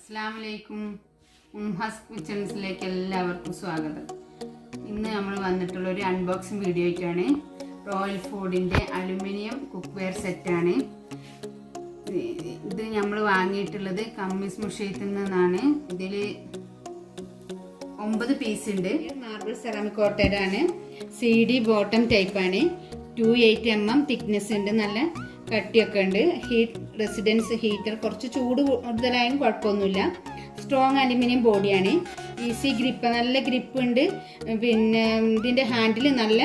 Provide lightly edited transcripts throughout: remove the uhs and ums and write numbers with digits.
അസ്സലാമലൈക്കും. ഉംഹാസ് കിച്ചൺസിലേക്ക് എല്ലാവർക്കും സ്വാഗതം. ഇന്ന് നമ്മൾ വന്നിട്ടുള്ള ഒരു അൺബോക്സിങ് വീഡിയോ ആയിട്ടാണ്. റോയൽ ഫുഡിൻ്റെ അലുമിനിയം കുക്ക്വെയർ സെറ്റാണ് ഇത്. നമ്മൾ വാങ്ങിയിട്ടുള്ളത് കമ്മീസ് മുഷീത്തിൽ നിന്നാണ്. ഇതിൽ 9 പീസ് ഉണ്ട്. മാർബിൾ സെറാമിക് കോട്ടഡ് ആണ്. CD ബോട്ടം ടൈപ്പാണ്. 280 mm തിക്നെസ് ഉണ്ട്. നല്ല കട്ടിയൊക്കെ ഉണ്ട്. ഹീറ്റ് റെസിഡൻസ് ഹീറ്റർ, കുറച്ച് ചൂട് കൂടുതലായാലും കുഴപ്പമൊന്നുമില്ല. സ്ട്രോങ് അലുമിനിയം ബോഡിയാണ്. ഈസി ഗ്രിപ്പ്, നല്ല ഗ്രിപ്പ് ഉണ്ട്. പിന്നെ ഇതിൻ്റെ ഹാൻഡിൽ നല്ല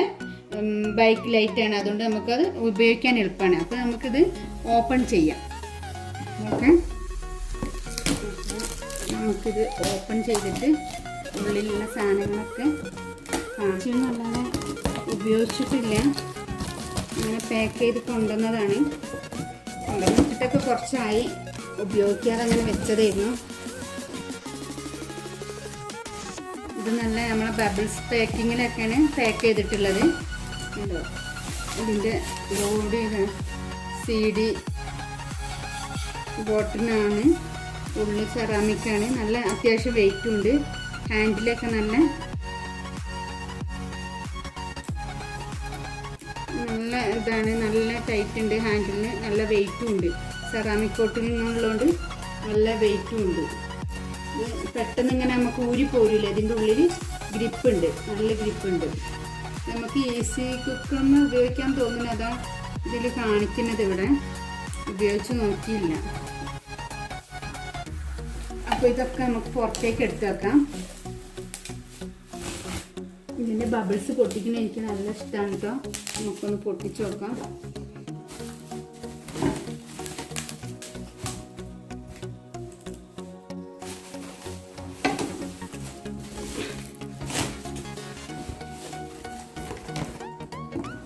ബൈക്ക് ലൈറ്റാണ്, അതുകൊണ്ട് നമുക്കത് ഉപയോഗിക്കാൻ എളുപ്പമാണ്. അപ്പോൾ നമുക്കിത് ഓപ്പൺ ചെയ്യാം. ഓക്കെ, നമുക്കിത് ഓപ്പൺ ചെയ്തിട്ട് ഉള്ളിലുള്ള സാധനങ്ങളൊക്കെ നല്ലതാണ്. ഉപയോഗിച്ചിട്ടില്ല, അങ്ങനെ പാക്ക് ചെയ്ത് കൊണ്ടുവന്നതാണ്. കൊണ്ടുവന്നിട്ടൊക്കെ കുറച്ചായി, ഉപയോഗിക്കാതെ അങ്ങനെ വെച്ചതായിരുന്നു. ഇത് നല്ല നമ്മളെ ബബിൾസ് പാക്കിങ്ങിലൊക്കെയാണ് പാക്ക് ചെയ്തിട്ടുള്ളത്. ഇതിൻ്റെ ബോഡി CD ബോട്ടിലാണ്. ഉള്ളിൽ സെറാമിക്കാണ്. നല്ല അത്യാവശ്യം വെയിറ്റും ഉണ്ട്. ഹാൻഡിലൊക്കെ നല്ല ഇതാണ്, നല്ല ടൈറ്റ് ഉണ്ട്. ഹാൻഡിലിന് നല്ല വെയിറ്റും ഉണ്ട്. സെറാമിക് കോട്ടിൽ നിന്നുള്ളതുകൊണ്ട് നല്ല വെയിറ്റും ഉണ്ട്. ഇത് പെട്ടെന്ന് ഇങ്ങനെ നമുക്ക് ഊരിപ്പോരില്ല. ഇതിൻ്റെ ഉള്ളിൽ ഗ്രിപ്പ് ഉണ്ട്, നല്ല ഗ്രിപ്പ് ഉണ്ട്. നമുക്ക് ഈസി കുക്കറിന് ഉപയോഗിക്കാൻ തോന്നുന്നത് അതാ ഇതിൽ കാണിക്കുന്നത്. ഇവിടെ ഉപയോഗിച്ച് നോക്കിയില്ല. അപ്പോൾ ഇതൊക്കെ നമുക്ക് പുറത്തേക്ക് എടുത്ത് വെക്കാം. ഇതിൻ്റെ ബബിൾസ് പൊട്ടിക്കുന്ന എനിക്ക് നല്ല ഇഷ്ടമാണ് കേട്ടോ. നമുക്കൊന്ന് പൊട്ടിച്ച് നോക്കാം.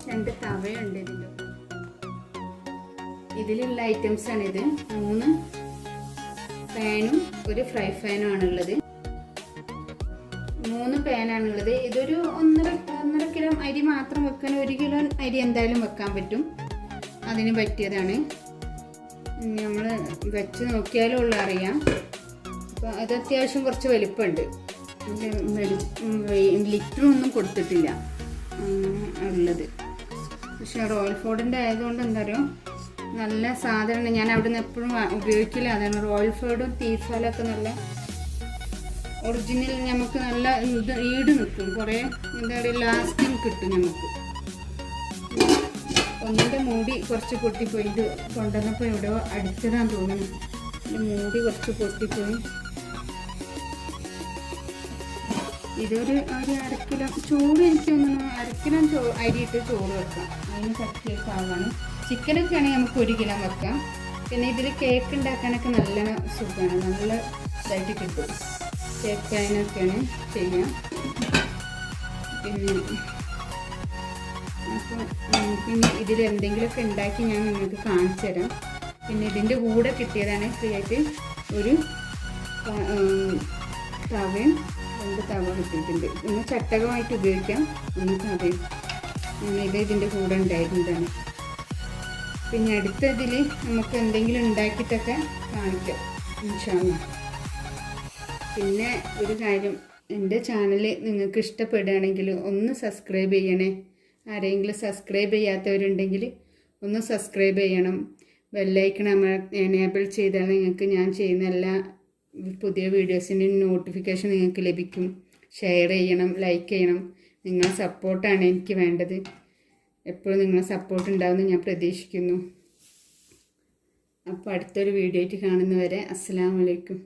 രണ്ട് തവയുണ്ട് ഇതിലുള്ള ഐറ്റംസ് ആണിത്. 3 പാനും ഒരു ഫ്രൈ പാനും ആണുള്ളത്. 3 പാനാണുള്ളത്. ഇതൊരു 1.5 കിലോ അരി മാത്രം വെക്കാൻ, 1 കിലോ അരി എന്തായാലും വെക്കാൻ പറ്റും. അതിന് പറ്റിയതാണ്. നമ്മൾ വെച്ച് നോക്കിയാലും ഉള്ള അറിയാം. അപ്പോൾ അത് അത്യാവശ്യം കുറച്ച് വലിപ്പമുണ്ട്. ലിറ്ററൊന്നും കൊടുത്തിട്ടില്ല ഉള്ളത്. പക്ഷെ റോയൽ ഫുഡിൻ്റെ ആയതുകൊണ്ട് എന്താ പറയുക, നല്ല സാധനമാണ്. ഞാൻ അവിടെ നിന്ന് എപ്പോഴും ഉപയോഗിക്കില്ല. അതാണ് റോയൽ ഫുഡും തീഫാലൊക്കെ നല്ല ഒറിജിനൽ. നമുക്ക് നല്ല ഈട് നിൽക്കും. കുറേ എന്താ പറയുക, ലാസ്റ്റിങ് കിട്ടും നമുക്ക്. ഒന്നിൻ്റെ മൂടി കുറച്ച് പൊട്ടിപ്പോയി. ഇത് കൊണ്ടുവന്നപ്പോൾ എവിടെയോ അടിച്ചതാന്ന് തോന്നുന്നു. മൂടി കുറച്ച് പൊട്ടിപ്പോയി. ഇതൊരു 1/2 കിലോ ചോറ്, എനിക്ക് തോന്നുന്നു 1/2 കിലോ അരിയിട്ട് ചോറ് വെക്കാം. അതിന് പറ്റിയൊക്കെ ആവാണ്. ചിക്കനൊക്കെ ആണെങ്കിൽ നമുക്ക് 1 കിലോ വെക്കാം. പിന്നെ ഇതിൽ കേക്ക് ഉണ്ടാക്കാനൊക്കെ നല്ല സുഖമാണ്. നല്ല ഇതായിട്ട് കിട്ടും. കേക്ക് പാനൊക്കെയാണ് ചെയ്യാം. പിന്നെ ഇതിൽ എന്തെങ്കിലുമൊക്കെ ഉണ്ടാക്കി ഞാൻ നിങ്ങൾക്ക് കാണിച്ചു തരാം. പിന്നെ ഇതിൻ്റെ കൂടെ കിട്ടിയതാണ് ഫ്രീ ആയിട്ട് ഒരു തവയും 2 തവ കിട്ടിയിട്ടുണ്ട്. ഒന്ന് ചട്ടകമായിട്ട് ഉപയോഗിക്കാം, ഒന്ന് തവയും. ഇത് ഇതിൻ്റെ കൂടെ ഉണ്ടായിരുന്നതാണ്. പിന്നെ അടുത്തതിൽ നമുക്ക് എന്തെങ്കിലും ഉണ്ടാക്കിയിട്ടൊക്കെ കാണിക്കാം ഇൻഷാ അല്ലാഹ്. പിന്നെ ഒരു കാര്യം, എൻ്റെ ചാനൽ നിങ്ങൾക്ക് ഇഷ്ടപ്പെടുകയാണെങ്കിൽ ഒന്ന് സബ്സ്ക്രൈബ് ചെയ്യണേ. ആരെങ്കിലും സബ്സ്ക്രൈബ് ചെയ്യാത്തവരുണ്ടെങ്കിൽ ഒന്ന് സബ്സ്ക്രൈബ് ചെയ്യണം. ബെല്ലൈക്കൺ എനേബിൾ ചെയ്താൽ നിങ്ങൾക്ക് ഞാൻ ചെയ്യുന്ന എല്ലാ പുതിയ വീഡിയോസിൻ്റെ നോട്ടിഫിക്കേഷൻ നിങ്ങൾക്ക് ലഭിക്കും. ഷെയർ ചെയ്യണം, ലൈക്ക് ചെയ്യണം. നിങ്ങളെ സപ്പോർട്ടാണ് എനിക്ക് വേണ്ടത്. എപ്പോഴും നിങ്ങളെ സപ്പോർട്ട് ഉണ്ടാവുമെന്ന് ഞാൻ പ്രതീക്ഷിക്കുന്നു. അപ്പോൾ അടുത്തൊരു വീഡിയോ ആയിട്ട് കാണുന്നവരെ അസ്സലാമു അലൈക്കും.